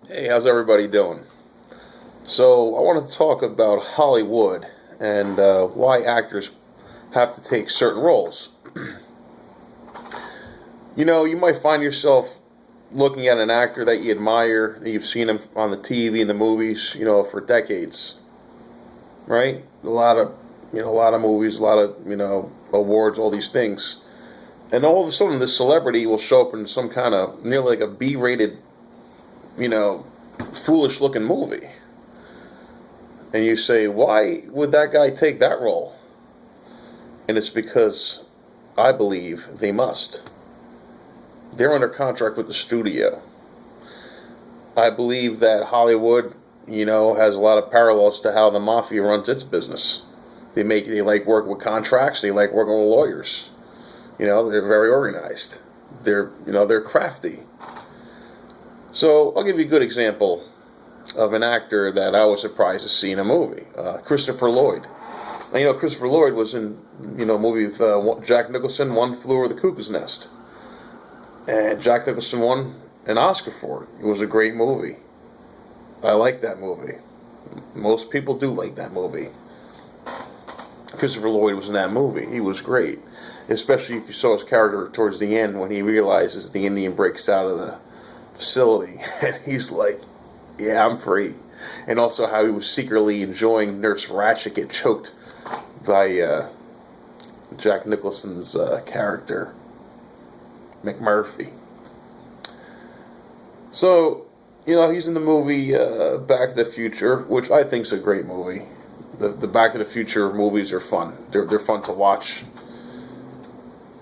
Hey, how's everybody doing? So, I want to talk about Hollywood and why actors have to take certain roles. You might find yourself looking at an actor that you admire, that you've seen him on the TV and the movies, for decades, right? A lot of movies, a lot of, awards, all these things. And all of a sudden, this celebrity will show up in some kind of nearly like a B-rated, you know, foolish looking movie. And you say, why would that guy take that role? And it's because I believe they must. They're under contract with the studio. I believe that Hollywood, has a lot of parallels to how the mafia runs its business. They like working with contracts, they like working with lawyers. They're very organized. They're crafty. So I'll give you a good example of an actor that I was surprised to see in a movie, Christopher Lloyd. Now, Christopher Lloyd was in, a movie with Jack Nicholson, One Flew Over the Cuckoo's Nest. And Jack Nicholson won an Oscar for it. It was a great movie. I like that movie. Most people do like that movie. Christopher Lloyd was in that movie. He was great. Especially if you saw his character towards the end when he realizes the Indian breaks out of the facility. And he's like, yeah, I'm free. And also how he was secretly enjoying Nurse Ratched get choked by Jack Nicholson's character, McMurphy. So, he's in the movie Back to the Future, which I think is a great movie. The Back to the Future movies are fun. They're fun to watch.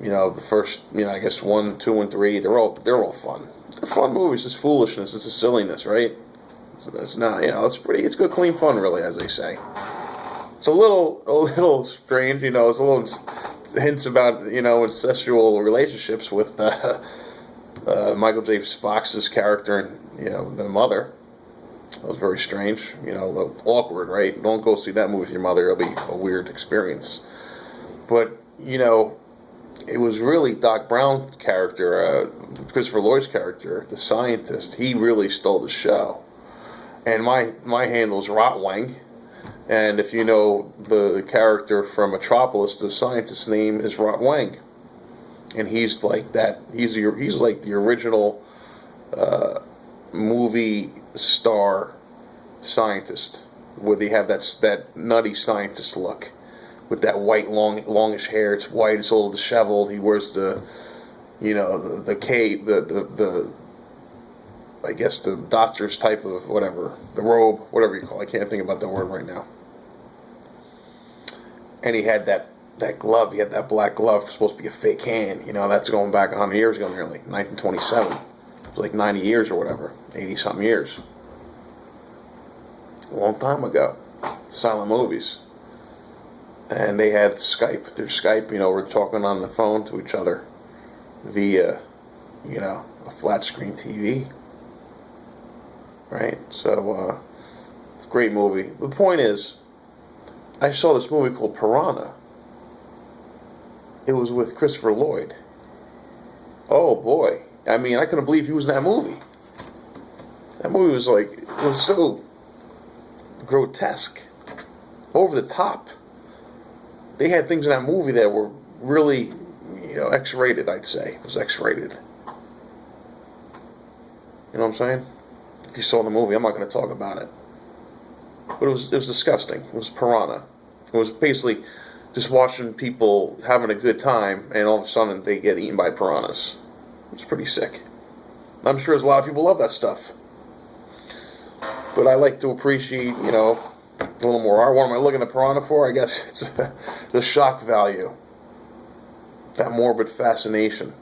The first, I guess 1, 2, and 3, they're all fun. They're fun movies. It's foolishness. It's a silliness, right? So that's not, it's good, clean fun, really, as they say. It's a little strange, it's a little hints about, incestual relationships with Michael J. Fox's character and, the mother. That was very strange, awkward, right? Don't go see that movie with your mother. It'll be a weird experience. But, it was really Doc Brown's character, Christopher Lloyd's character, the scientist. He really stole the show. And my handle's Rotwang. And if you know the character from Metropolis, the scientist's name is Rotwang. And he's like that. He's like the original movie star scientist, where they have that nutty scientist look. With that white, longish hair, it's white, it's a little disheveled. He wears the cape, the I guess the doctor's type of whatever, the robe, whatever you call it. I can't think about the word right now. And he had that glove. He had that black glove, supposed to be a fake hand. That's going back 100 years ago, nearly 1927. It was like 90 years or whatever, 80 something years. A long time ago. Silent movies. And they had Skype. Through Skype, we're talking on the phone to each other via, a flat screen TV. Right? So, it's a great movie. The point is, I saw this movie called Piranha. It was with Christopher Lloyd. Oh boy. I mean, I couldn't believe he was in that movie. That movie was it was so grotesque. Over the top. They had things in that movie that were really, X-rated, I'd say. It was X-rated. You know what I'm saying? If you saw the movie, I'm not going to talk about it. But it was disgusting. It was Piranha. It was basically just watching people having a good time, and all of a sudden they get eaten by piranhas. It's pretty sick. I'm sure there's a lot of people love that stuff. But I like to appreciate, a little more art. What am I looking at Piranha for? I guess it's the shock value. That morbid fascination.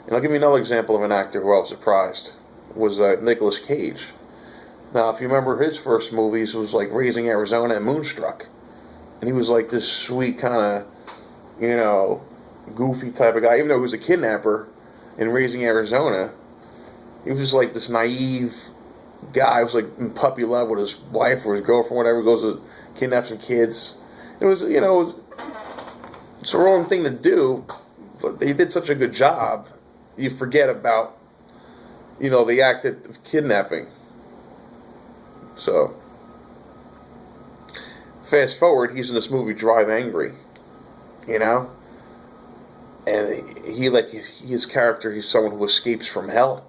And I'll give you another example of an actor who I was surprised. Was Nicholas Cage. Now, if you remember his first movies, it was like Raising Arizona and Moonstruck. And he was like this sweet kind of, goofy type of guy. Even though he was a kidnapper in Raising Arizona, he was just like this naive guy. Was like in puppy love with his wife or his girlfriend, whatever. Goes to kidnap some kids. It's the wrong thing to do, but they did such a good job. You forget about the act of kidnapping. So, fast forward, he's in this movie Drive Angry, you know, and his character, he's someone who escapes from hell.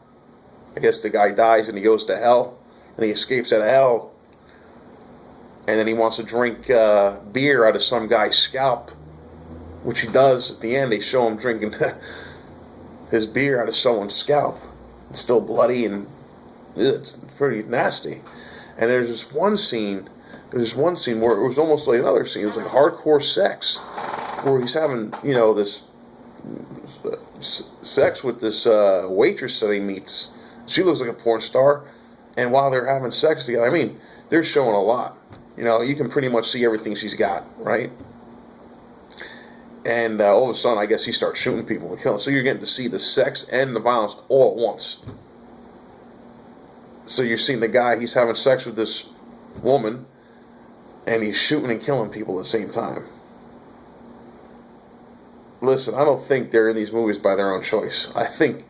I guess the guy dies and he goes to hell, and he escapes out of hell, and then he wants to drink beer out of some guy's scalp, which he does. At the end, they show him drinking his beer out of someone's scalp. It's still bloody and it's pretty nasty. And there's this one scene where it was almost like another scene. It was like hardcore sex, where he's having, this sex with this waitress that he meets. She looks like a porn star, and while they're having sex together, I mean, they're showing a lot. You can pretty much see everything she's got, right? And all of a sudden, I guess he starts shooting people and killing. So you're getting to see the sex and the violence all at once. So you're seeing the guy, he's having sex with this woman, and he's shooting and killing people at the same time. Listen, I don't think they're in these movies by their own choice. I think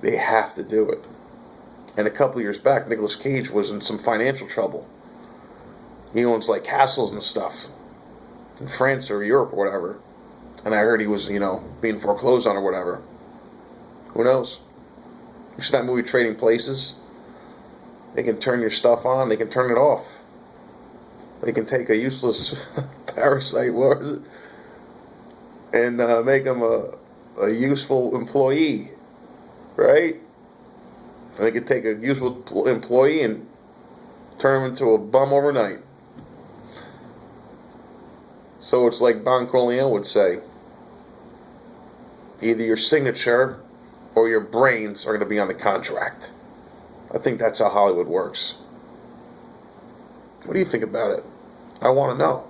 they have to do it. And a couple of years back, Nicholas Cage was in some financial trouble. He owns like castles and stuff in France or Europe or whatever. And I heard he was, being foreclosed on or whatever. Who knows? You see that movie Trading Places? They can turn your stuff on, they can turn it off. They can take a useless parasite, what was it? And make him a useful employee. Right? And they can take a useful employee and turn him into a bum overnight. So it's like Don Corleone would say, either your signature or your brains are going to be on the contract. I think that's how Hollywood works. What do you think about it? I want to know.